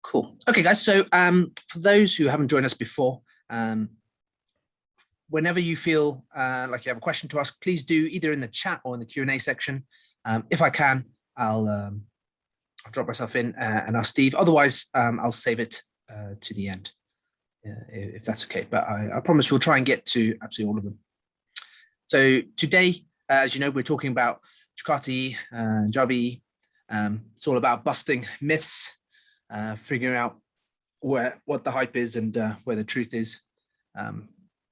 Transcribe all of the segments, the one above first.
Cool. Okay, guys. So for those who haven't joined us before, whenever you feel like you have a question to ask, please do either in the chat or in the Q&A section. If I can, I'll drop myself in and ask Steve. Otherwise, I'll save it to the end, if that's okay. But I promise we'll try and get to absolutely all of them. So today, as you know, we're talking about Jakarta EE, Java EE. It's all about busting myths, figuring out what the hype is and where the truth is.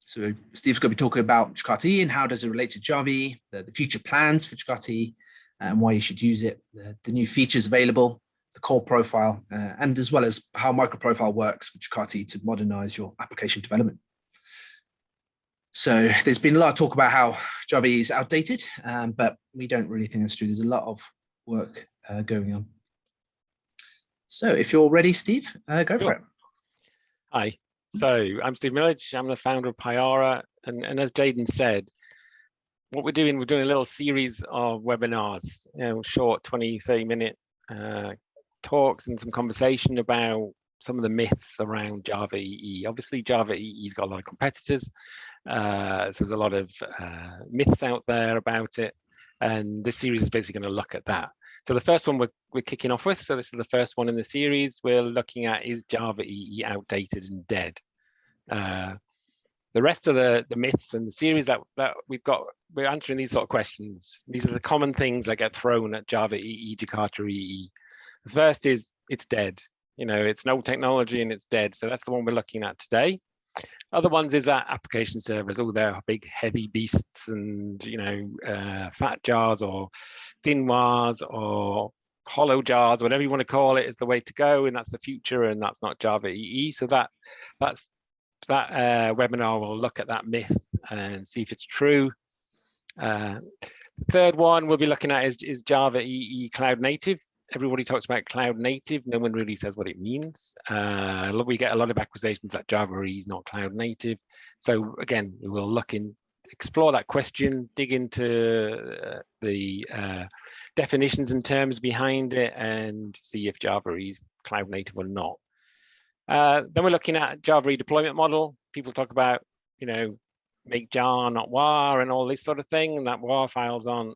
So Steve's going to be talking about Jakarta EE and how does it relate to Java EE, the future plans for Jakarta EE, and why you should use it, the new features available, the core profile, and as well as how MicroProfile works with Jakarta EE to modernize your application development. So there's been a lot of talk about how Java EE is outdated, but we don't really think that's true. There's a lot of work going on. So if you're ready, Steve, go for it. Hi, so I'm Steve Millidge. I'm the founder of Payara. And as Jaden said, what we're doing a little series of webinars, short 20, 30-minute talks and some conversation about some of the myths around Java EE. Obviously, Java EE's got a lot of competitors. So there's a lot of myths out there about it. And this series is basically going to look at that. So the first one we're kicking off with, so this is the first one in the series, we're looking at, is Java EE outdated and dead? The rest of the myths and the series that we've got, we're answering these sort of questions. These are the common things that get thrown at Java EE, Jakarta EE. The first is it's dead. It's an old technology and it's dead. So that's the one we're looking at today. Other ones is that application servers, all their big heavy beasts and, fat jars or thin wars or hollow jars, whatever you want to call it, is the way to go. And that's the future. And that's not Java EE. So that webinar will look at that myth and see if it's true. The third one we'll be looking at is Java EE cloud native. Everybody talks about cloud native. No one really says what it means. We get a lot of accusations that Java EE is not cloud native. So again, we will explore that question, dig into the definitions and terms behind it, and see if Java EE is cloud native or not. Then we're looking at Java EE deployment model. People talk about, make jar, not war, and all this sort of thing, and that war files aren't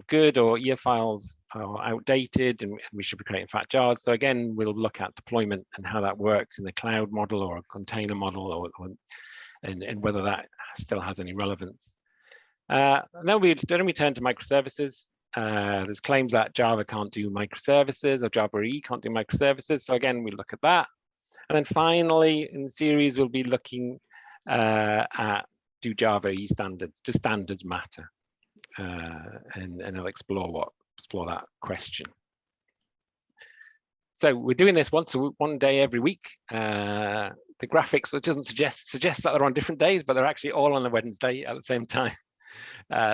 good, or EA files are outdated, and we should be creating fat jars. So again, we'll look at deployment and how that works in the cloud model or a container model, and whether that still has any relevance. And then we turn to microservices. There's claims that Java can't do microservices, or Java EE can't do microservices. So again, we look at that. And then finally, in the series, we'll be looking at, do Java EE standards, do standards matter? And I'll explore that question. So we're doing this one day every week. The graphics, it doesn't suggest that they're on different days, but they're actually all on a Wednesday at the same time,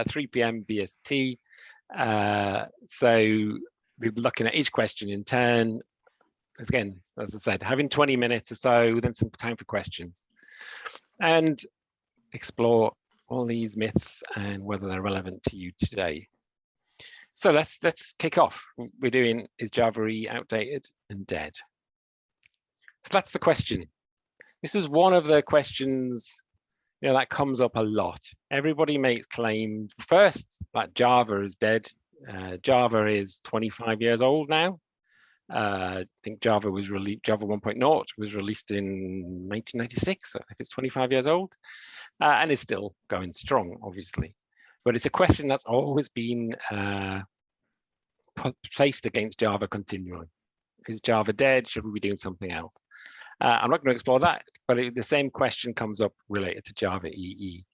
3 p.m. BST. So we'll be looking at each question in turn. Again, as I said, having 20 minutes or so, then some time for questions. And explore all these myths and whether they're relevant to you today. So let's kick off. We're doing, is Java EE outdated and dead? So that's the question. This is one of the questions that comes up a lot. Everybody makes claims. First, that Java is dead. Java is 25 years old now. I think Java 1.0 was released in 1996. So I think it's 25 years old, and is still going strong, obviously. But it's a question that's always been placed against Java continually. Is Java dead? Should we be doing something else? I'm not going to explore that, but the same question comes up related to Java EE.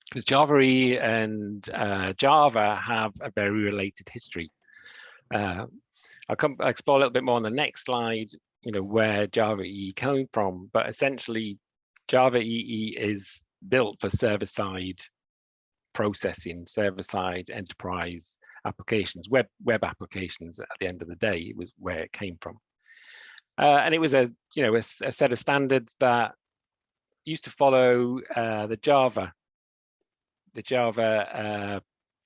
Because Java EE and Java have a very related history. I'll explore a little bit more on the next slide, where Java EE came from, but essentially Java EE is built for server-side processing, server-side enterprise applications, web applications. At the end of the day, it was where it came from. And it was a set of standards that used to follow the Java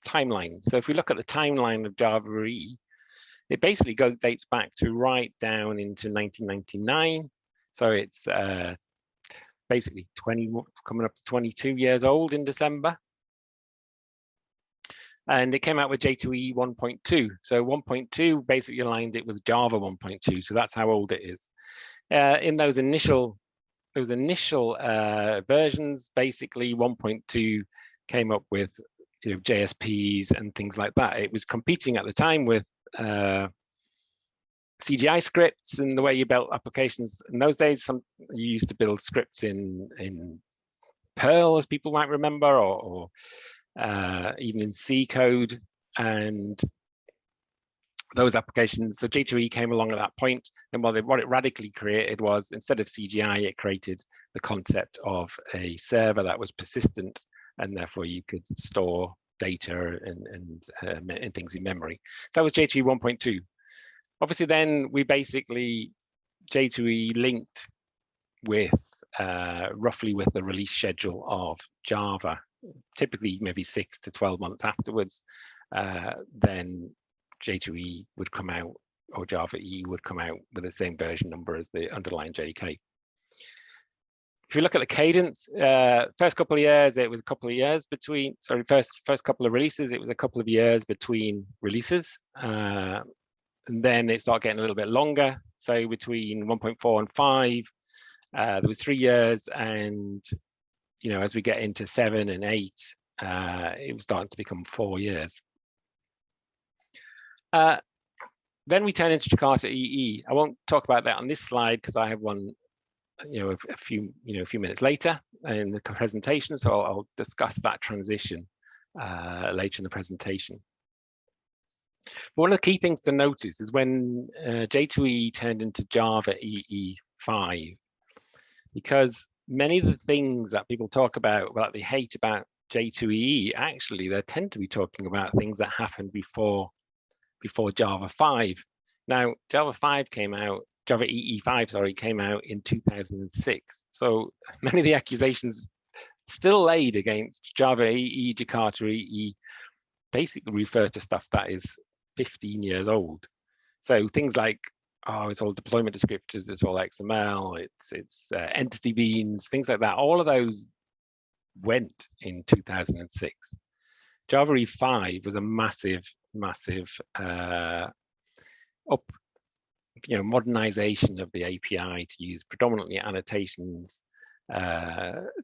timeline. So if we look at the timeline of Java EE, It basically dates back to right down into 1999. So it's basically coming up to 22 years old in December. And it came out with J2EE 1.2. So 1.2 basically aligned it with Java 1.2. So that's how old it is. In those initial versions, basically 1.2 came up with JSPs and things like that. It was competing at the time with CGI scripts and the way you built applications. In those days, you used to build scripts in Perl, as people might remember, or even in C code, and those applications. So J2EE came along at that point, and what it radically created was, instead of CGI, it created the concept of a server that was persistent, and therefore you could store data and things in memory. That was J2EE 1.2. Obviously, then we basically J2EE linked with roughly with the release schedule of Java, typically maybe 6 to 12 months afterwards. Then J2EE would come out, or Java EE would come out with the same version number as the underlying JK. If you look at the cadence, first couple of years, it was a couple of years between, sorry, first couple of releases, it was a couple of years between releases. And then it started getting a little bit longer. So between 1.4 and 5, there was 3 years, and as we get into 7 and 8, it was starting to become 4 years. Then we turn into Jakarta EE. I won't talk about that on this slide because I have one, a few minutes later in the presentation. So I'll discuss that transition later in the presentation. But one of the key things to notice is when J2EE turned into Java EE 5, because many of the things that people talk about they hate about J2EE, actually they tend to be talking about things that happened before Java 5. Now, Java EE 5, sorry, came out in 2006. So many of the accusations still laid against Java EE, Jakarta EE, basically refer to stuff that is 15 years old. So things like, oh, it's all deployment descriptors, it's all XML, it's entity beans, things like that. All of those went in 2006. Java EE 5 was a massive modernization of the API to use predominantly annotations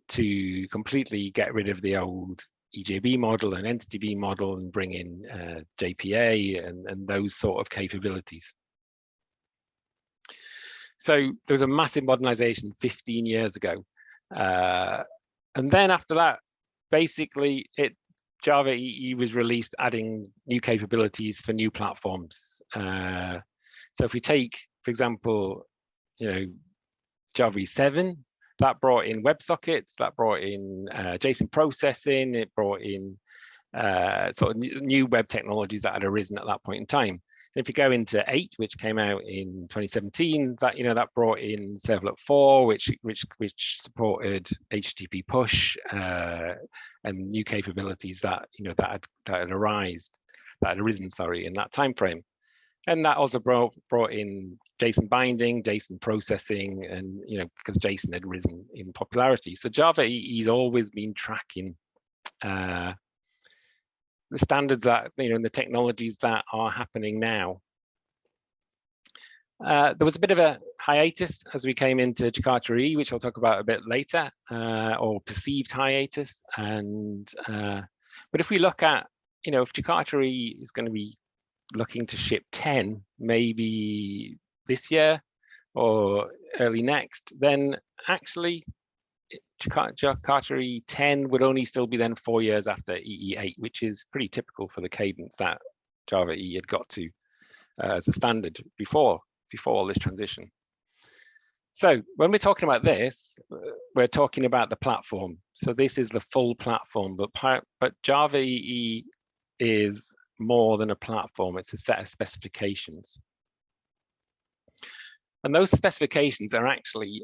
to completely get rid of the old EJB model and entity bean model and bring in JPA and those sort of capabilities. So there was a massive modernization 15 years ago. And then after that, basically Java EE was released, adding new capabilities for new platforms. So if we take, for example, Java EE 7, that brought in WebSockets, that brought in JSON processing, it brought in sort of new web technologies that had arisen at that point in time. And if you go into 8, which came out in 2017, that brought in Servlet 4, which supported HTTP push and new capabilities that that had arisen, sorry, in that time frame. And that also brought in JSON binding, JSON processing, and because JSON had risen in popularity. So Java EE has always been tracking the standards that and the technologies that are happening now. There was a bit of a hiatus as we came into Jakarta EE, which I'll talk about a bit later, or perceived hiatus. And but if we look at if Jakarta EE is going to be looking to ship 10 maybe this year or early next, then actually Jakarta EE 10 would only still be then 4 years after EE 8, which is pretty typical for the cadence that Java EE had got to as a standard before all this transition. So when we're talking about this, we're talking about the platform. So this is the full platform, but Java EE is more than a platform, it's a set of specifications. And those specifications are actually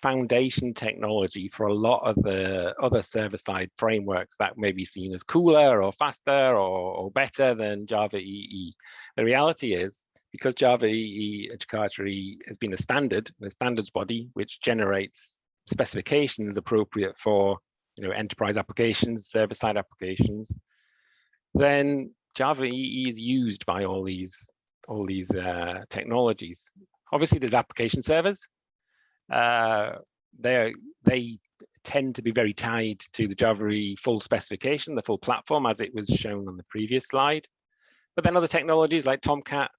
foundation technology for a lot of the other server-side frameworks that may be seen as cooler or faster or better than Java EE. The reality is, because Java EE and Jakarta EE has been a standards body, which generates specifications appropriate for enterprise applications, server-side applications, then Java EE is used by all these technologies. Obviously, there's application servers. They tend to be very tied to the Java EE full specification, the full platform, as it was shown on the previous slide. But then other technologies like Tomcat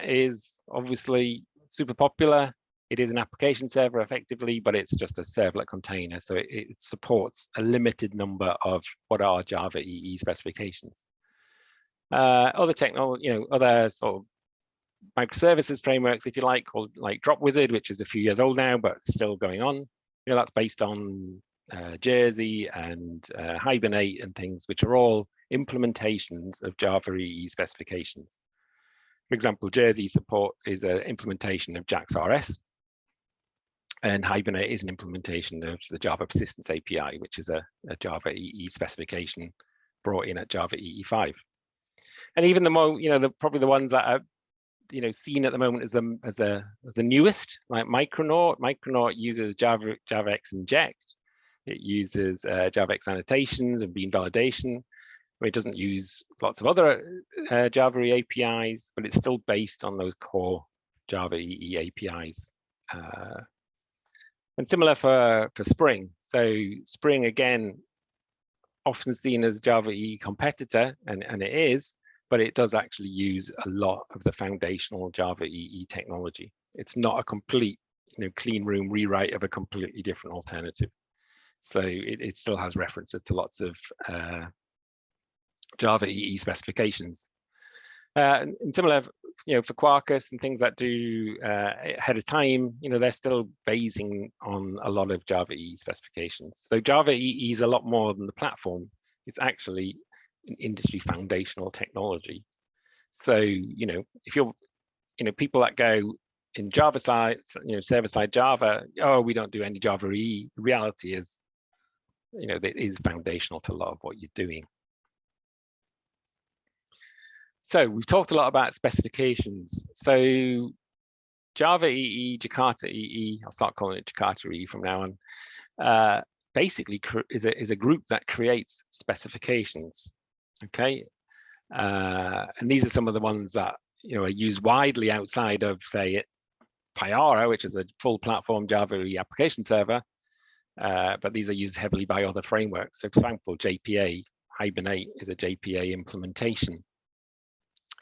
is obviously super popular. It is an application server effectively, but it's just a servlet container. So it supports a limited number of what are Java EE specifications. Other technology, other sort of microservices frameworks, if you like, called like DropWizard, which is a few years old now, but still going on. That's based on Jersey and Hibernate and things, which are all implementations of Java EE specifications. For example, Jersey support is an implementation of JAX-RS, and Hibernate is an implementation of the Java Persistence API, which is a Java EE specification brought in at Java EE 5. And even probably the ones that are seen at the moment as the newest, like Micronaut. Micronaut uses JavaX inject. It uses JavaX annotations and bean validation. It doesn't use lots of other Java EE APIs, but it's still based on those core Java EE APIs. And similar for Spring. So Spring, again, often seen as Java EE competitor, and it is, but it does actually use a lot of the foundational Java EE technology. It's not a complete, clean room rewrite of a completely different alternative. So it still has references to lots of Java EE specifications. And similar, for Quarkus and things that do ahead of time, they're still basing on a lot of Java EE specifications. So Java EE is a lot more than the platform. It's actually an industry foundational technology. So, if you're, people that go in Java side, server side Java, oh, we don't do any Java EE. The reality is, it is foundational to a lot of what you're doing. So we've talked a lot about specifications. So Java EE, Jakarta EE, I'll start calling it Jakarta EE from now on, basically is a group that creates specifications, okay? And these are some of the ones that are used widely outside of, say, Payara, which is a full platform Java EE application server, but these are used heavily by other frameworks. So for example, JPA, Hibernate is a JPA implementation.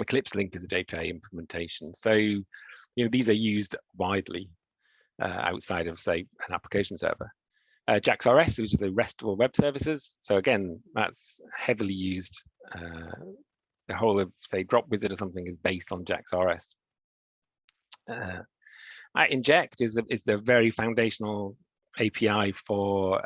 Eclipse Link is a JPA implementation. So, these are used widely outside of, say, an application server. JAX-RS, which is the RESTful web services. So again, that's heavily used. The whole of, say, DropWizard or something is based on JAX-RS. Inject is the very foundational API for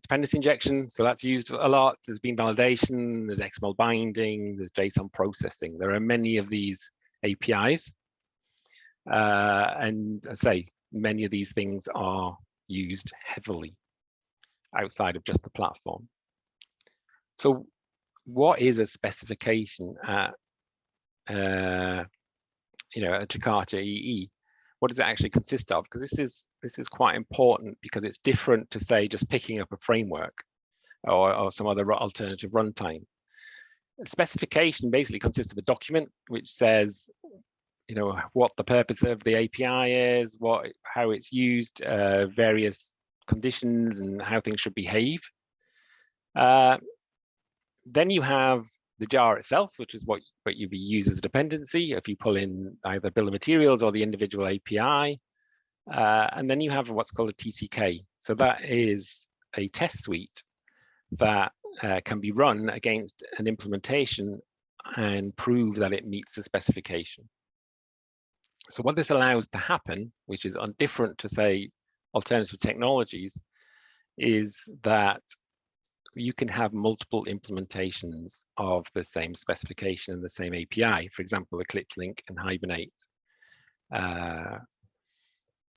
dependency injection. So that's used a lot. There's been validation, there's XML binding, there's JSON processing. There are many of these APIs. And I say, many of these things are used heavily outside of just the platform. So what is a specification at, at Jakarta EE? What does it actually consist of? Because this is quite important, because it's different to, say, just picking up a framework or some other alternative runtime. A specification basically consists of a document which says, what the purpose of the API is, how it's used, various conditions and how things should behave. Then you have the jar itself, which is what you'd be used as a dependency if you pull in either bill of materials or the individual API. And then you have what's called a TCK. So that is a test suite that can be run against an implementation and prove that it meets the specification. So what this allows to happen, which is different to, say, alternative technologies, is that you can have multiple implementations of the same specification and the same API. For example, Eclipse Link and Hibernate.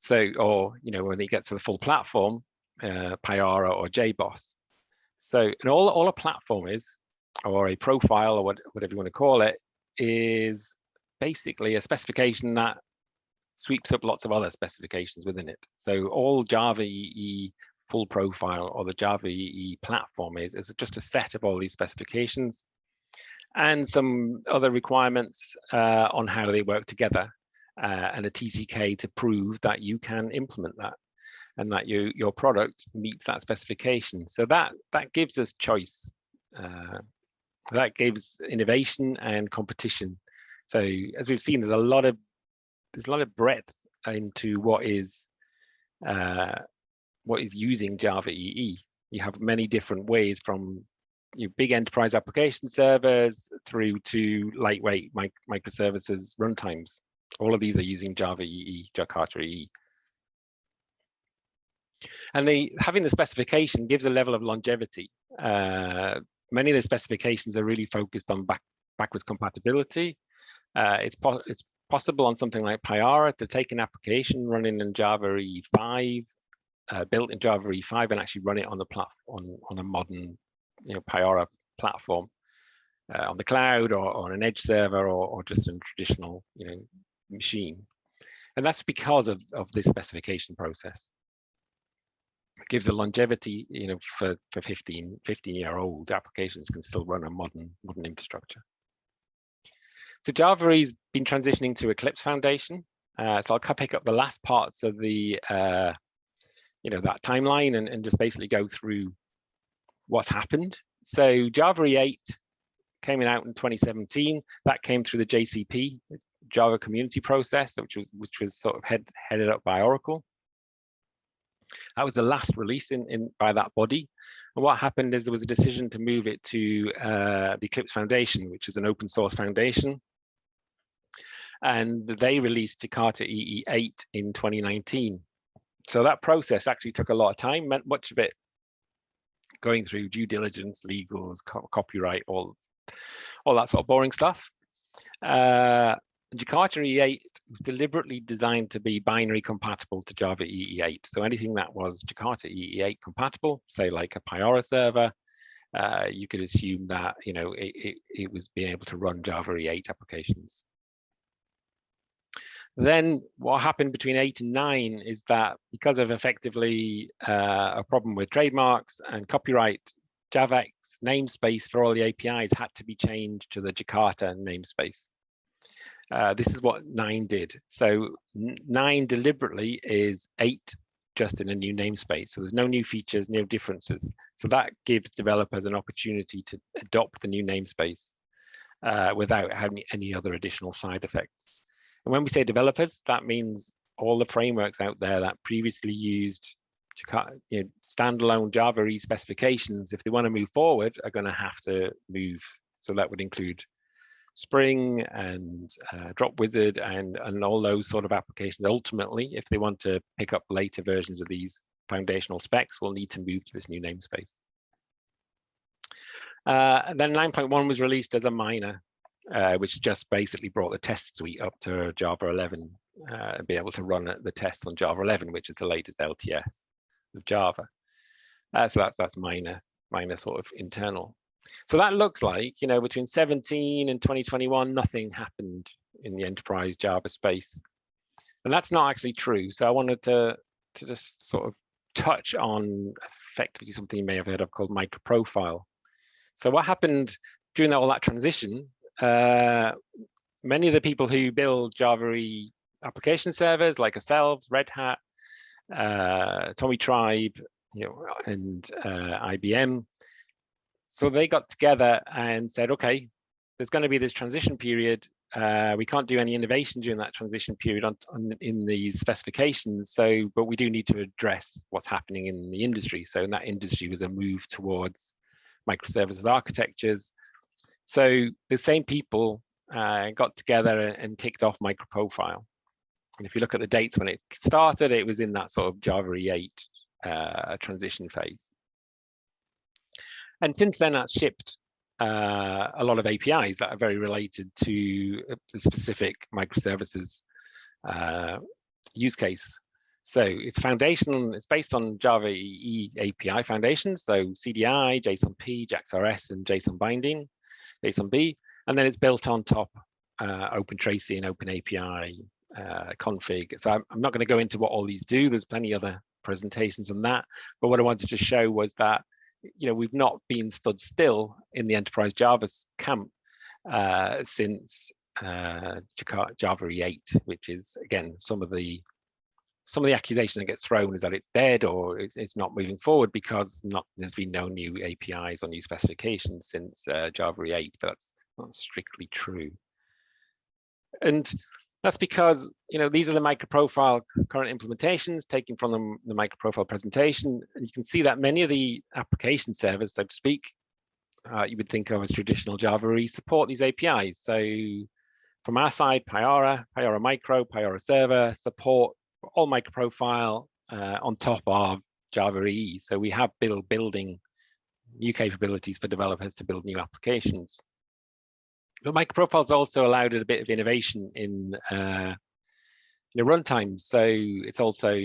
So, or when they get to the full platform, Payara or JBoss. So, and all a platform is, or a profile, or whatever you want to call it, is basically a specification that sweeps up lots of other specifications within it. So all Java EE full profile or the Java EE platform is just a set of all these specifications and some other requirements on how they work together, and a TCK to prove that you can implement that and that your product meets that specification. So that gives us choice. That gives innovation and competition. So as we've seen, there's a lot of breadth into what is using Java EE. You have many different ways, from your big enterprise application servers through to lightweight microservices runtimes. All of these are using Java EE, Jakarta EE. And having the specification gives a level of longevity. Many of the specifications are really focused on backwards compatibility. It's possible on something like Payara to take an application running in Java EE5, built in Java EE5, and actually run it on the platform on a modern, Payara platform, on the cloud or on an edge server or just a traditional, machine. And that's because of this specification process. It gives a longevity, for 15-year-old applications can still run a modern infrastructure. So Java EE's been transitioning to Eclipse Foundation. So I'll pick up the last parts of the, that timeline and just basically go through what's happened. So Java EE8 came out in 2017. That came through the JCP, Java Community Process, which was sort of headed up by Oracle. That was the last release by that body. And what happened is there was a decision to move it to the Eclipse Foundation, which is an open source foundation. And they released Jakarta EE8 in 2019. So that process actually took a lot of time, much of it going through due diligence, legals, copyright, all that sort of boring stuff. Jakarta EE8 was deliberately designed to be binary compatible to Java EE8. So anything that was Jakarta EE8 compatible, say like a Payara server, you could assume that it was being able to run Java EE8 applications. Then what happened between 8 and 9 is that because of effectively a problem with trademarks and copyright, JavaX namespace for all the APIs had to be changed to the Jakarta namespace. This is what 9 did. So 9 deliberately is 8 just in a new namespace. So there's no new features, no differences. So that gives developers an opportunity to adopt the new namespace without having any other additional side effects. And when we say developers, that means all the frameworks out there that previously used standalone Java EE specifications, if they want to move forward, are going to have to move. So that would include Spring and Drop Wizard and all those sort of applications. Ultimately, if they want to pick up later versions of these foundational specs, will need to move to this new namespace. Then 9.1 was released as a minor, which just basically brought the test suite up to Java 11 and be able to run the tests on Java 11, which is the latest LTS of Java. So that's minor sort of internal. So that looks like, between 17 and 2021, nothing happened in the enterprise Java space. And that's not actually true. So I wanted to just sort of touch on effectively something you may have heard of called MicroProfile. So what happened during all that transition, many of the people who build Java EE application servers like ourselves, Red Hat, Tommy Tribe, and IBM, so they got together and said, okay, there's going to be this transition period. We can't do any innovation during that transition period in these specifications. But we do need to address what's happening in the industry. So in that industry was a move towards microservices architectures. So the same people got together and kicked off MicroProfile. And if you look at the dates when it started, it was in that sort of Java EE8 transition phase. And since then, that's shipped a lot of APIs that are very related to the specific microservices use case. So it's foundational, it's based on Java EE API foundations, so CDI, JSON-P, JAX-RS, and JSON binding, JSON-B, and then it's built on top Open Tracy and Open API config. So I'm not going to go into what all these do. There's plenty other presentations on that, but what I wanted to show was that we've not been stood still in the enterprise Java camp since Jakarta Java EE8, which is again some of the accusation that gets thrown is that it's dead or it's not moving forward because there's been no new APIs or new specifications since Java EE8, but that's not strictly true. And that's because these are the MicroProfile current implementations taken from the MicroProfile presentation, and you can see that many of the application servers, so to speak, you would think of as traditional Java EE, support these APIs. So from our side, Payara, Payara Micro, Payara Server support all MicroProfile on top of Java EE. So we have building new capabilities for developers to build new applications. But MicroProfile's also allowed a bit of innovation in runtimes. So it's also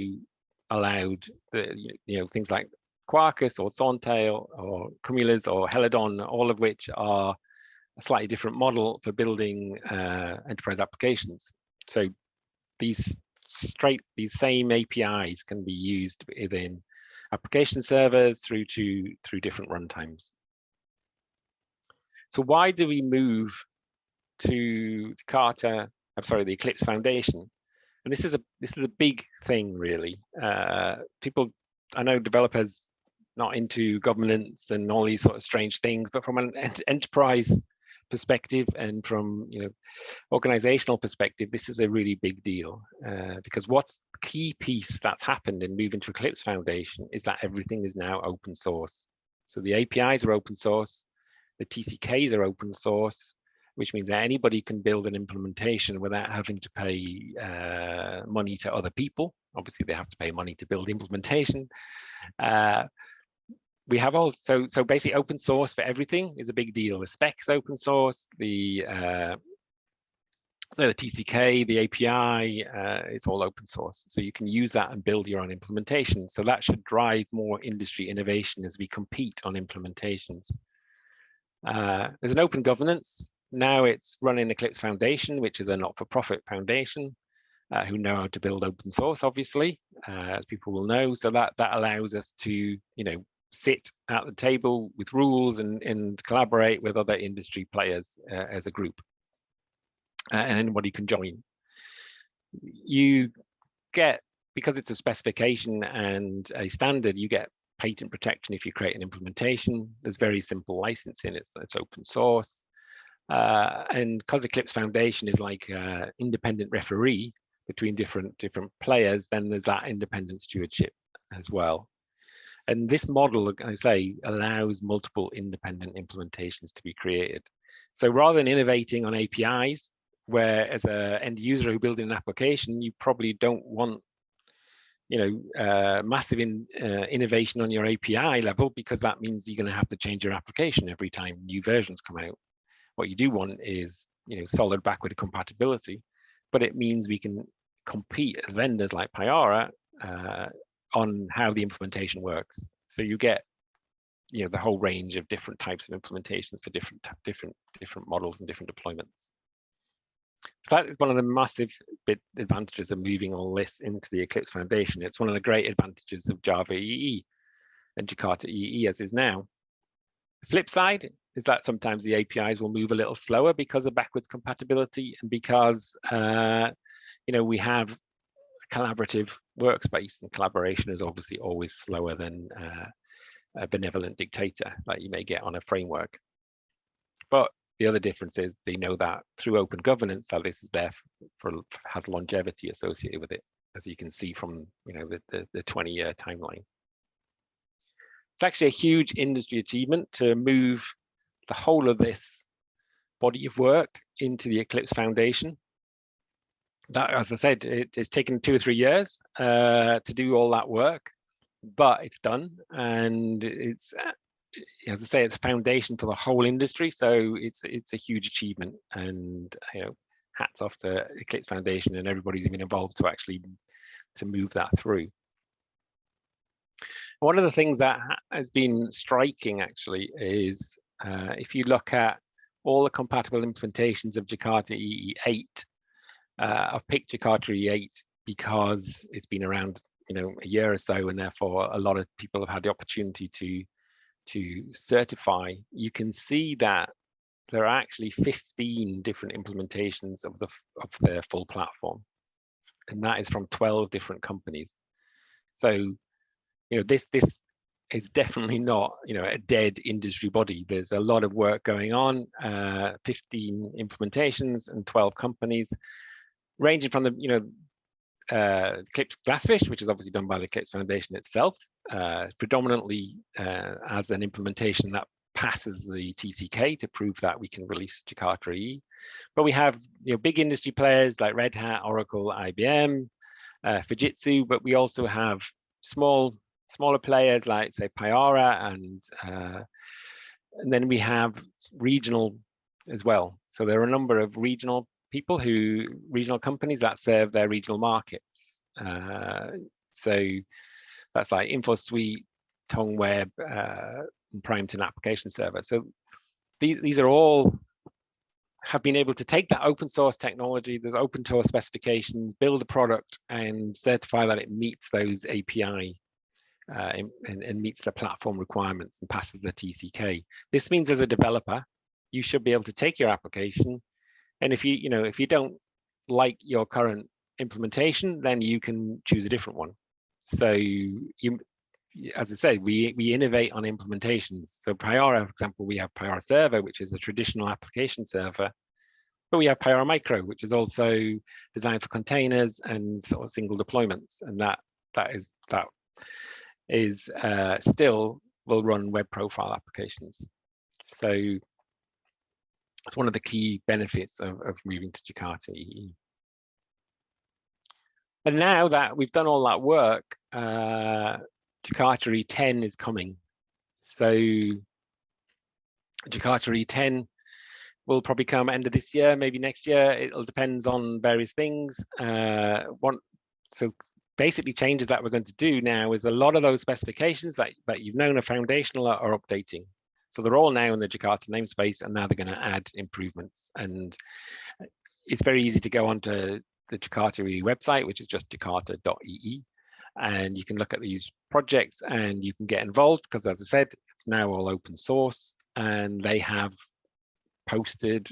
allowed things like Quarkus or Thorntail or Cumulus or Helidon, all of which are a slightly different model for building enterprise applications. So these same APIs can be used within application servers through different runtimes. So why do we move to the Eclipse Foundation? And this is a big thing, really. I know developers not into governance and all these sort of strange things, but from an enterprise perspective and from organizational perspective, this is a really big deal because what's the key piece that's happened in moving to Eclipse Foundation is that everything is now open source. So the APIs are open source, the TCKs are open source, which means that anybody can build an implementation without having to pay money to other people. Obviously, they have to pay money to build implementation. We have also, so basically open source for everything is a big deal. The specs open source, the TCK, the API, it's all open source. So you can use that and build your own implementation. So that should drive more industry innovation as we compete on implementations. There's an open governance. Now it's running Eclipse Foundation, which is a not-for-profit foundation who know how to build open source, obviously, as people will know. So that allows us to, sit at the table with rules and collaborate with other industry players as a group. And anybody can join. You get, because it's a specification and a standard, you get patent protection if you create an implementation. There's very simple licensing, it's open source. And because Eclipse Foundation is like an independent referee between different players, then there's that independent stewardship as well. And this model, I say, allows multiple independent implementations to be created. So rather than innovating on APIs, where as an end user who building an application, you probably don't want massive innovation on your API level, because that means you're going to have to change your application every time new versions come out. What you do want is solid backward compatibility, but it means we can compete as vendors like Payara on how the implementation works. So you get the whole range of different types of implementations for different models and different deployments. So that is one of the massive advantages of moving all this into the Eclipse Foundation. It's one of the great advantages of Java EE and Jakarta EE as is now. The flip side is that sometimes the APIs will move a little slower because of backwards compatibility and because we have a collaborative workspace, and collaboration is obviously always slower than a benevolent dictator like you may get on a framework. But the other difference is they know that through open governance that this is there has longevity associated with it, as you can see from the 20-year timeline. It's actually a huge industry achievement to move the whole of this body of work into the Eclipse Foundation. That, as I said, it's taken 2 or 3 years to do all that work, but it's done, and it's, as I say, it's a foundation for the whole industry. So it's a huge achievement, and hats off to Eclipse Foundation and everybody's been involved to actually move that through. One of the things that has been striking actually is if you look at all the compatible implementations of Jakarta EE8, I've picked Jakarta EE8 because it's been around, a year or so, and therefore a lot of people have had the opportunity to certify. You can see that there are actually 15 different implementations of the full platform, and that is from 12 different companies. So, this is definitely not, a dead industry body. There's a lot of work going on, 15 implementations and 12 companies, ranging from the, Eclipse Glassfish, which is obviously done by the Eclipse Foundation itself, predominantly as an implementation that passes the TCK to prove that we can release Jakarta EE. But we have big industry players like Red Hat, Oracle, IBM, Fujitsu, but we also have smaller players like, say, Payara, and then we have regional as well. So there are a number of regional companies that serve their regional markets. So that's like InfoSuite, TongWeb, and Primeton Application Server. So these are all have been able to take that open source technology, those open source specifications, build a product and certify that it meets those API and meets the platform requirements and passes the TCK. This means as a developer, you should be able to take your application, and if you don't like your current implementation, then you can choose a different one. So as I said, we innovate on implementations. So Payara, for example, we have Payara Server, which is a traditional application server, but we have Payara Micro, which is also designed for containers and sort of single deployments, and that is still will run web profile applications. So it's one of the key benefits of moving to Jakarta EE. And now that we've done all that work, Jakarta E10 is coming. So Jakarta E10 will probably come end of this year, maybe next year. It'll depends on various things. So basically changes that we're going to do now is a lot of those specifications that you've known are foundational are updating. So they're all now in the Jakarta namespace, and now they're going to add improvements. And it's very easy to go onto the Jakarta EE website, which is just jakarta.ee. And you can look at these projects and you can get involved because, as I said, it's now all open source, and they have posted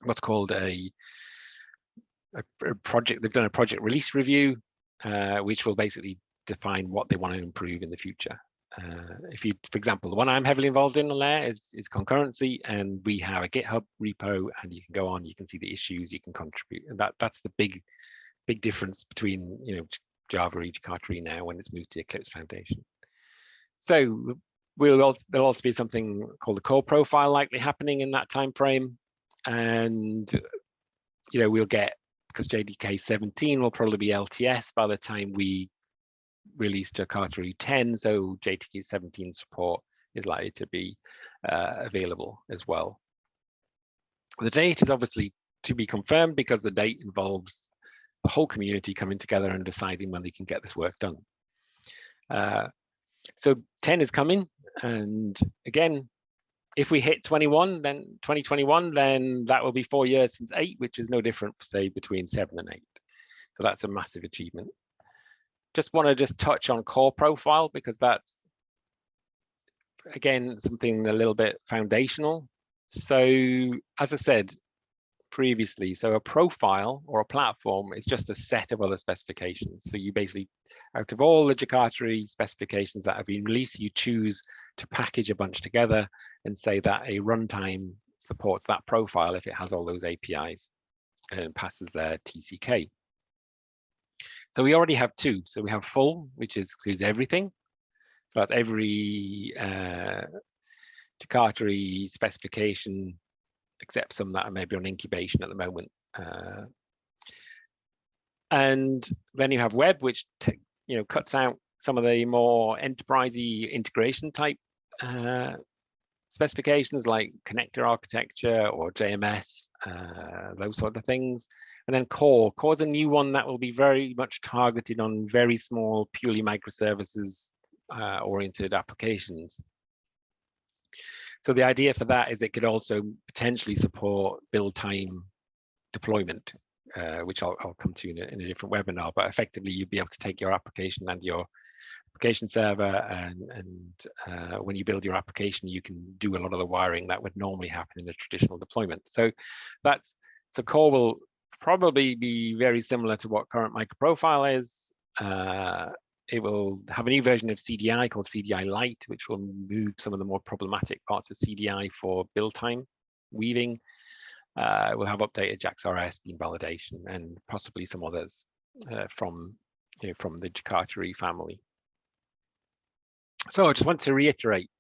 what's called a project. They've done a project release review, which will basically define what they want to improve in the future. If you, for example, the one I'm heavily involved in on there is concurrency, and we have a GitHub repo, and you can go on, you can see the issues, you can contribute, and that's the big difference between Java EE, Jakarta EE now when it's moved to the Eclipse Foundation. So there'll also be something called the core profile likely happening in that time frame, and we'll get, because JDK 17 will probably be LTS by the time we release Jakarta E10, so JDK 17 support is likely to be available as well. The date is obviously to be confirmed because the date involves the whole community coming together and deciding when they can get this work done. So 10 is coming, and again, if we hit 2021, then that will be 4 years since 8, which is no different, say, between 7 and 8. So that's a massive achievement. Just want to touch on core profile, because that's, again, something a little bit foundational. So as I said previously, so a profile or a platform is just a set of other specifications. So you basically, out of all the Jakarta EE specifications that have been released, you choose to package a bunch together and say that a runtime supports that profile if it has all those APIs and passes their TCK. So we already have 2. So we have full, which includes everything. So that's every Jakarta EE specification, except some that are maybe on incubation at the moment. And then you have web, which cuts out some of the more enterprisey integration type specifications like connector architecture or JMS, those sort of things. And then core. Core is a new one that will be very much targeted on very small, purely microservices oriented applications. So the idea for that is it could also potentially support build time deployment, which I'll come to in a different webinar. But effectively, you'd be able to take your application and your application server, and when you build your application, you can do a lot of the wiring that would normally happen in a traditional deployment. So core will probably be very similar to what current MicroProfile is. It will have a new version of CDI called CDI Lite, which will move some of the more problematic parts of CDI for build time weaving. We'll have updated JAX-RS beam validation and possibly some others from the Jakarta EE family. So I just want to reiterate,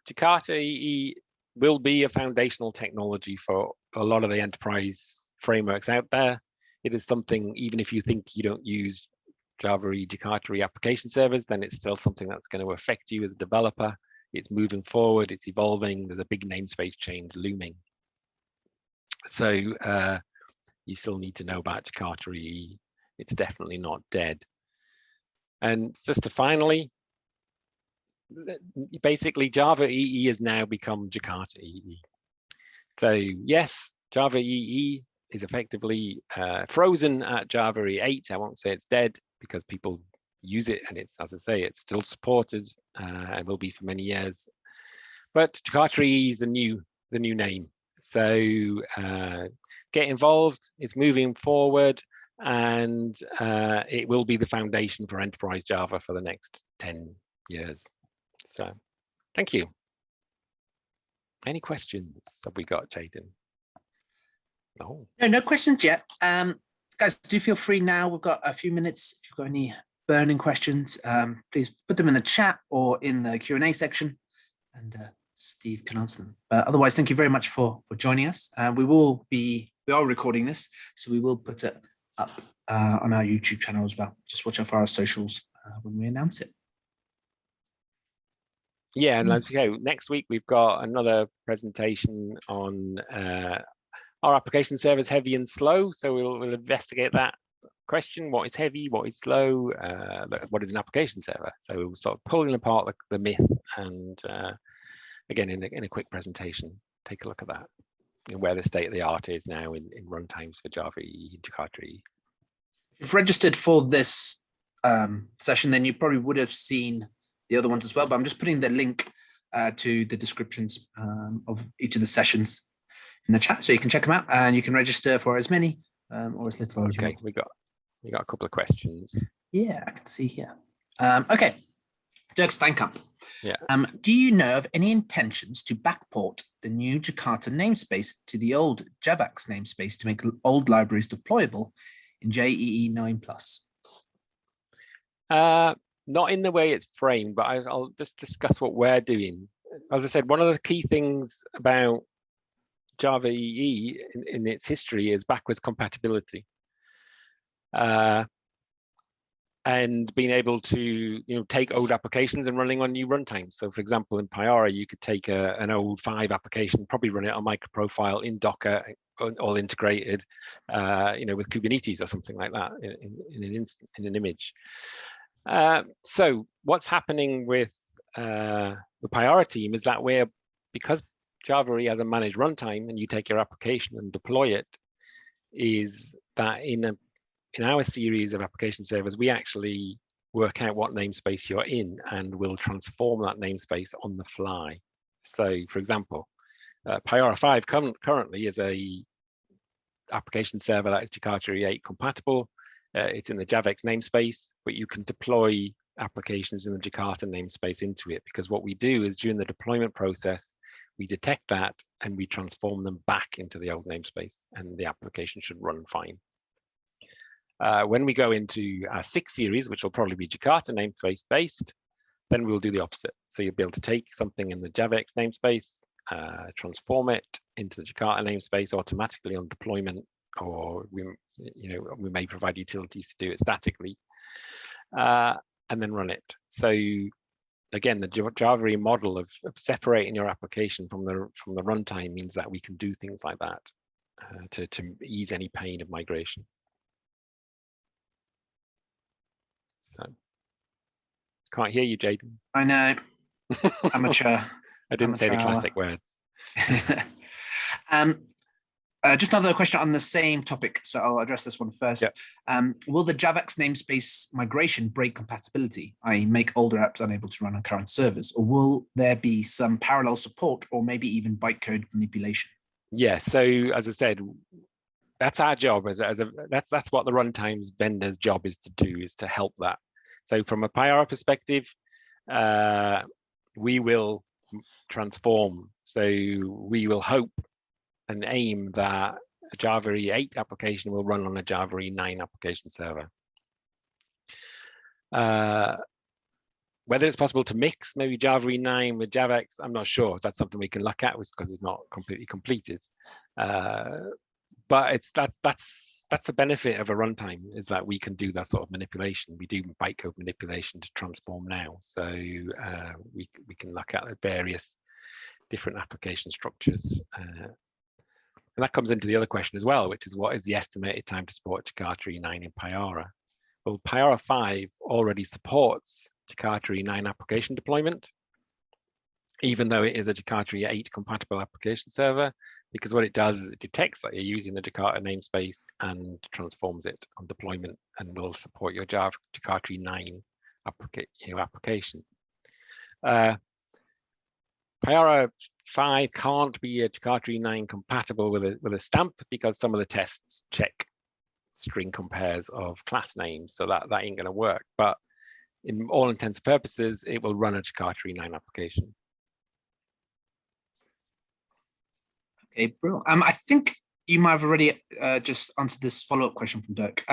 Jakarta EE will be a foundational technology for a lot of the enterprise frameworks out there. It is something, even if you think you don't use Java EE, Jakarta EE application servers, then it's still something that's going to affect you as a developer. It's moving forward, it's evolving, there's a big namespace change looming. So you still need to know about Jakarta EE. It's definitely not dead. And just to finally, basically Java EE has now become Jakarta EE. So yes, Java EE is effectively frozen at Java EE 8. I won't say it's dead because people use it, and it's, as I say, it's still supported and will be for many years. But Jakarta EE is the new name. So get involved. It's moving forward, and it will be the foundation for enterprise Java for the next 10 years. So thank you. Any questions have we got, Jaden? No. No questions yet. Guys, do feel free now. We've got a few minutes. If you've got any burning questions, please put them in the chat or in the Q&A section, and Steve can answer them. But otherwise, thank you very much for joining us. We are recording this, so we will put it up on our YouTube channel as well. Just watch out for our socials when we announce it. Yeah, and let's go. Next week we've got another presentation on our application servers, heavy and slow. So we'll investigate that question: what is heavy, what is slow, what is an application server? So we'll start pulling apart the myth, and again in a quick presentation, take a look at that and where the state of the art is now in runtimes for Java EE and Jakarta EE. If you've registered for this session, then you probably would have seen the other ones as well, but I'm just putting the link to the descriptions of each of the sessions in the chat, so you can check them out and you can register for as many or as little as you want. We got a couple of questions. Yeah, I can see here. Okay, Dirk Steinkamp. Yeah. Do you know of any intentions to backport the new Jakarta namespace to the old Javax namespace to make old libraries deployable in JEE 9+? Not in the way it's framed, but I'll just discuss what we're doing. As I said, one of the key things about Java EE in its history is backwards compatibility. And being able to take old applications and running on new runtimes. So for example, in Payara, you could take an old 5 application, probably run it on MicroProfile in Docker, all integrated, with Kubernetes or something like that in an image. So what's happening with the Payara team is that because Java EE has a managed runtime and you take your application and deploy it, is that in our series of application servers, we actually work out what namespace you're in and will transform that namespace on the fly. So for example, Payara 5 currently is a application server that is Jakarta EE 8 compatible. It's in the JAVX namespace, but you can deploy applications in the Jakarta namespace into it, because what we do is during the deployment process, we detect that and we transform them back into the old namespace, and the application should run fine. When we go into our 6 series, which will probably be Jakarta namespace based, then we'll do the opposite. So you'll be able to take something in the JAVX namespace, transform it into the Jakarta namespace automatically on deployment, or we may provide utilities to do it statically, and then run it. So again, the Java EE model of separating your application from the runtime means that we can do things like that to ease any pain of migration. So, can't hear you, Jaden. I know. Amateur. I didn't say the classic words. Just another question on the same topic, so I'll address this one first. Yep. Will the JavaX namespace migration break compatibility, i.e. make older apps unable to run on current servers, or will there be some parallel support or maybe even bytecode manipulation? Yeah, so as I said, that's our job that's what the runtimes vendor's job is to do, is to help that. So from a Payara perspective, we will transform. So we will hope and aim that a Java EE 8 application will run on a Java EE 9 application server. Whether it's possible to mix maybe Java EE 9 with JavaX, I'm not sure. That's something we can look at because it's not completely completed. But that's the benefit of a runtime, is that we can do that sort of manipulation. We do bytecode manipulation to transform now. So we can look at various different application structures. And that comes into the other question as well, which is what is the estimated time to support Jakarta EE 9 in Payara? Well, Payara 5 already supports Jakarta EE 9 application deployment, even though it is a Jakarta EE 8 compatible application server, because what it does is it detects that you're using the Jakarta namespace and transforms it on deployment and will support your Jakarta EE 9 application. Payara 5 can't be a Jakarta EE 9 compatible with a stamp because some of the tests check string compares of class names, so that ain't going to work. But in all intents and purposes, it will run a Jakarta EE 9 application. Okay, brilliant. I think you might have already just answered this follow-up question from Dirk.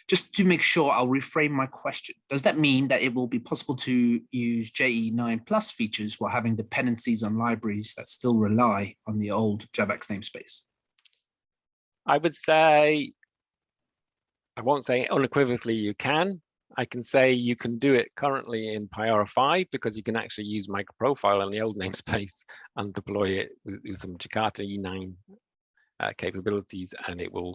Just to make sure, I'll reframe my question. Does that mean that it will be possible to use JE 9+ features while having dependencies on libraries that still rely on the old JavaX namespace? I would say, I won't say unequivocally you can. I can say you can do it currently in Payara 5 because you can actually use MicroProfile on the old namespace and deploy it with some Jakarta EE 9 capabilities, and it will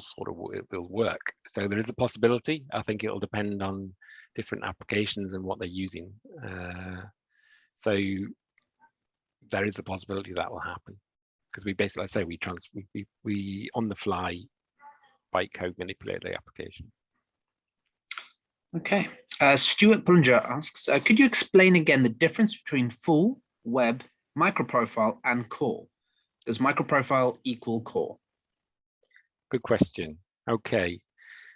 work. So there is a possibility. I think it'll depend on different applications and what they're using. So there is a possibility that will happen, because we basically, like I say, we on the fly bytecode manipulate the application. Okay. Stuart Brunger asks, could you explain again the difference between full, web, MicroProfile, and core? Does MicroProfile equal core? Good question. Okay.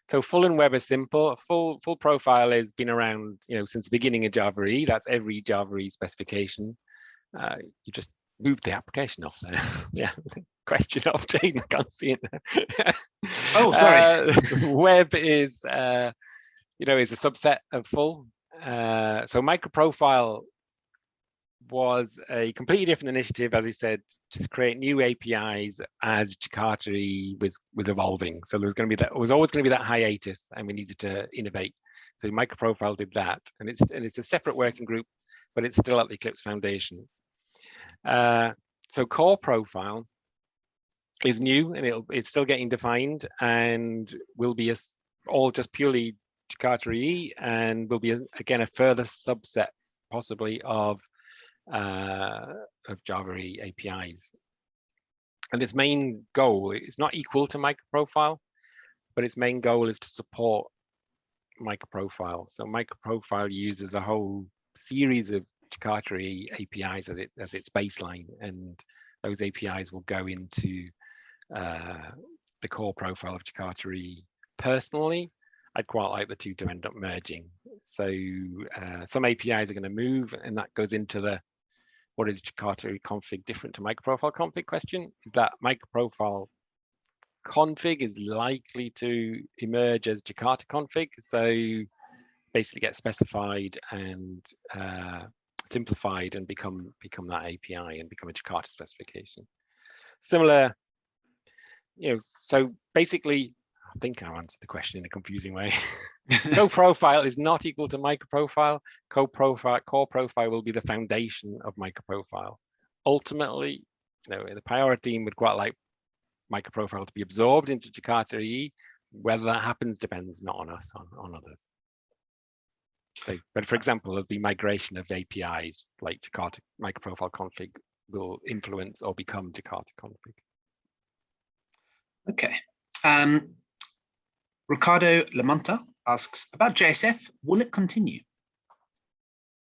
So full and web are simple. Full profile has been around, since the beginning of Java EE. That's every Java EE specification. You just move the application off there. Yeah. Question off, Jane. I can't see it. Oh, sorry. Web is, is a subset of full. So MicroProfile was a completely different initiative, as I said, to create new APIs as Jakarta EE was evolving. So there was going to be that, it was always going to be that hiatus, and we needed to innovate. So MicroProfile did that, and it's a separate working group, but it's still at the Eclipse Foundation. So core profile is new, and it's still getting defined, and will be all just purely Jakarta EE, and will be again a further subset possibly of Java EE APIs. And its main goal is not equal to MicroProfile, but its main goal is to support MicroProfile. So MicroProfile uses a whole series of Jakarta EE APIs as its baseline, and those APIs will go into the core profile of Jakarta EE. Personally, I'd quite like the two to end up merging. So some APIs are going to move, and that goes into the what is Jakarta EE config different to MicroProfile config question. Is that MicroProfile config is likely to emerge as Jakarta config. So basically get specified and simplified and become that API and become a Jakarta specification. Similar, so basically I think I answered the question in a confusing way. Co-profile is not equal to microprofile. Core profile will be the foundation of microprofile. Ultimately, the Payara team would quite like microprofile to be absorbed into Jakarta EE. Whether that happens depends not on us, on others. So, but for example, there's been migration of APIs like Jakarta microprofile config will influence or become Jakarta config. Okay. Ricardo Lamonta asks about JSF. Will it continue?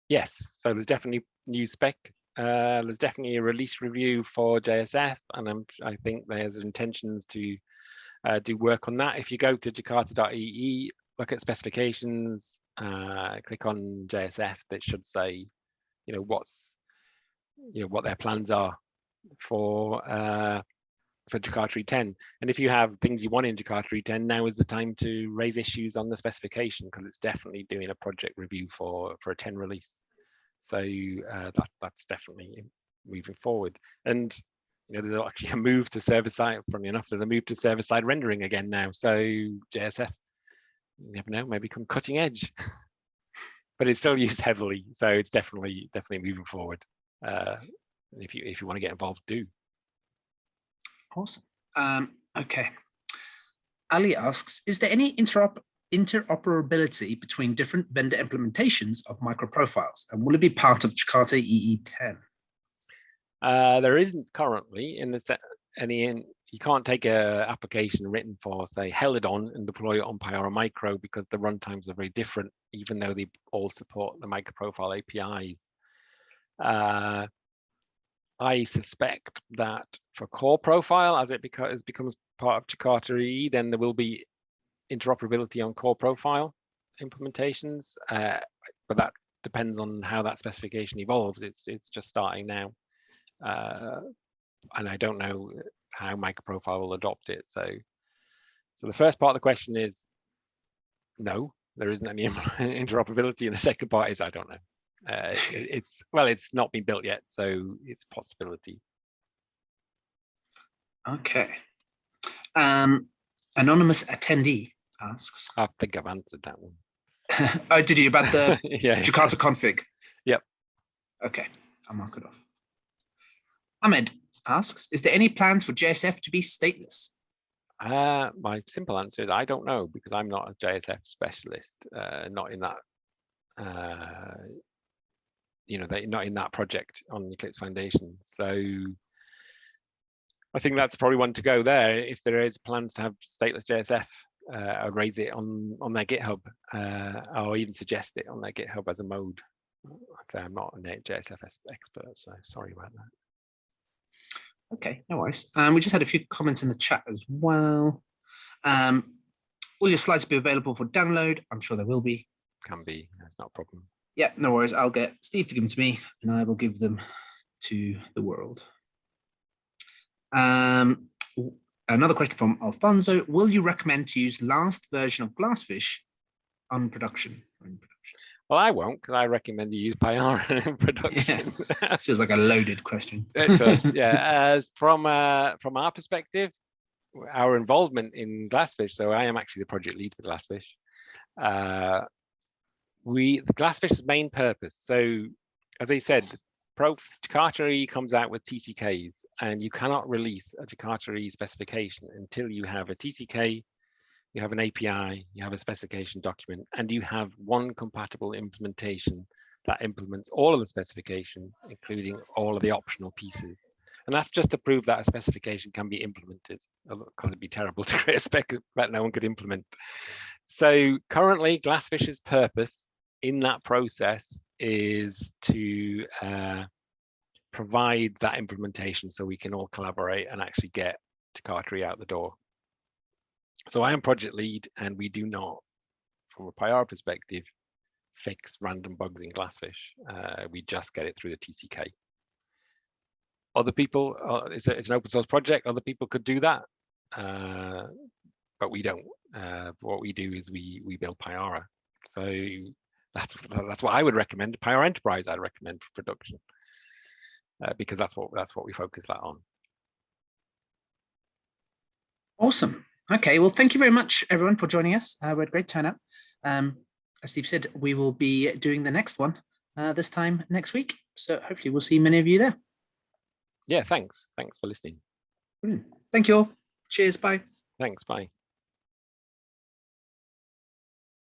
Yes. So there's definitely new spec. There's definitely a release review for JSF, and I think there's intentions to do work on that. If you go to Jakarta.ee, look at specifications, click on JSF, that should say, what their plans are for Jakarta E10. And if you have things you want in Jakarta E10, now is the time to raise issues on the specification, because it's definitely doing a project review for a 10 release. So that's definitely moving forward. And there's actually a move to server-side. Funny enough, there's a move to server-side rendering again now. So JSF, you never know, may become cutting edge, but it's still used heavily. So it's definitely moving forward. If you want to get involved, do. Awesome. Okay. Ali asks, is there any interoperability between different vendor implementations of microprofiles, and will it be part of Jakarta EE10? There isn't currently you can't take a application written for, say, Helidon and deploy it on Payara Micro, because the runtimes are very different, even though they all support the microprofile APIs. I suspect that for core profile, as it becomes part of Jakarta EE, then there will be interoperability on core profile implementations, but that depends on how that specification evolves. It's just starting now, and I don't know how MicroProfile will adopt it. So the first part of the question is no, there isn't any interoperability, and the second part is I don't know. It's not been built yet, so it's a possibility. Okay. Anonymous attendee asks. I think I've answered that one. Oh, did you, about the yeah. Jakarta config? Yep. Okay, I'll mark it off. Ahmed asks, is there any plans for JSF to be stateless? My simple answer is I don't know, because I'm not a JSF specialist, not in that. They're not in that project on the Eclipse Foundation. So I think that's probably one to go there. If there is plans to have stateless JSF, I'd raise it on their GitHub, or even suggest it on their GitHub as a mode. I'd say I'm not a JSF expert, so sorry about that. Okay, no worries. We just had a few comments in the chat as well. Will your slides be available for download? I'm sure there will be. Can be, that's not a problem. Yeah, no worries. I'll get Steve to give them to me, and I will give them to the world. Another question from Alfonso. Will you recommend to use last version of Glassfish on production? Well, I won't, because I recommend you use Payara in production. Yeah. Feels like a loaded question. It does, yeah. From our perspective, our involvement in Glassfish, so I am actually the project lead for Glassfish. The Glassfish's main purpose, so as I said, Jakarta EE comes out with TCKs, and you cannot release a Jakarta EE specification until you have a TCK, you have an API, you have a specification document, and you have one compatible implementation that implements all of the specification, including all of the optional pieces. And that's just to prove that a specification can be implemented, because it'd be terrible to create a spec that no one could implement. So currently, Glassfish's purpose in that process is to provide that implementation so we can all collaborate and actually get Jakarta out the door. So I am project lead, and we do not, from a Payara perspective, fix random bugs in Glassfish. We just get it through the TCK. Other people, it's an open source project, other people could do that, but we don't. What we do is we build Payara. So that's what I would recommend. Payara Enterprise I'd recommend for production, because that's what we focus that on. Awesome. Okay, well, thank you very much, everyone, for joining us. We had a great turnout. As Steve said, we will be doing the next one this time next week. So hopefully we'll see many of you there. Yeah, thanks. Thanks for listening. Brilliant. Thank you all. Cheers. Bye. Thanks. Bye.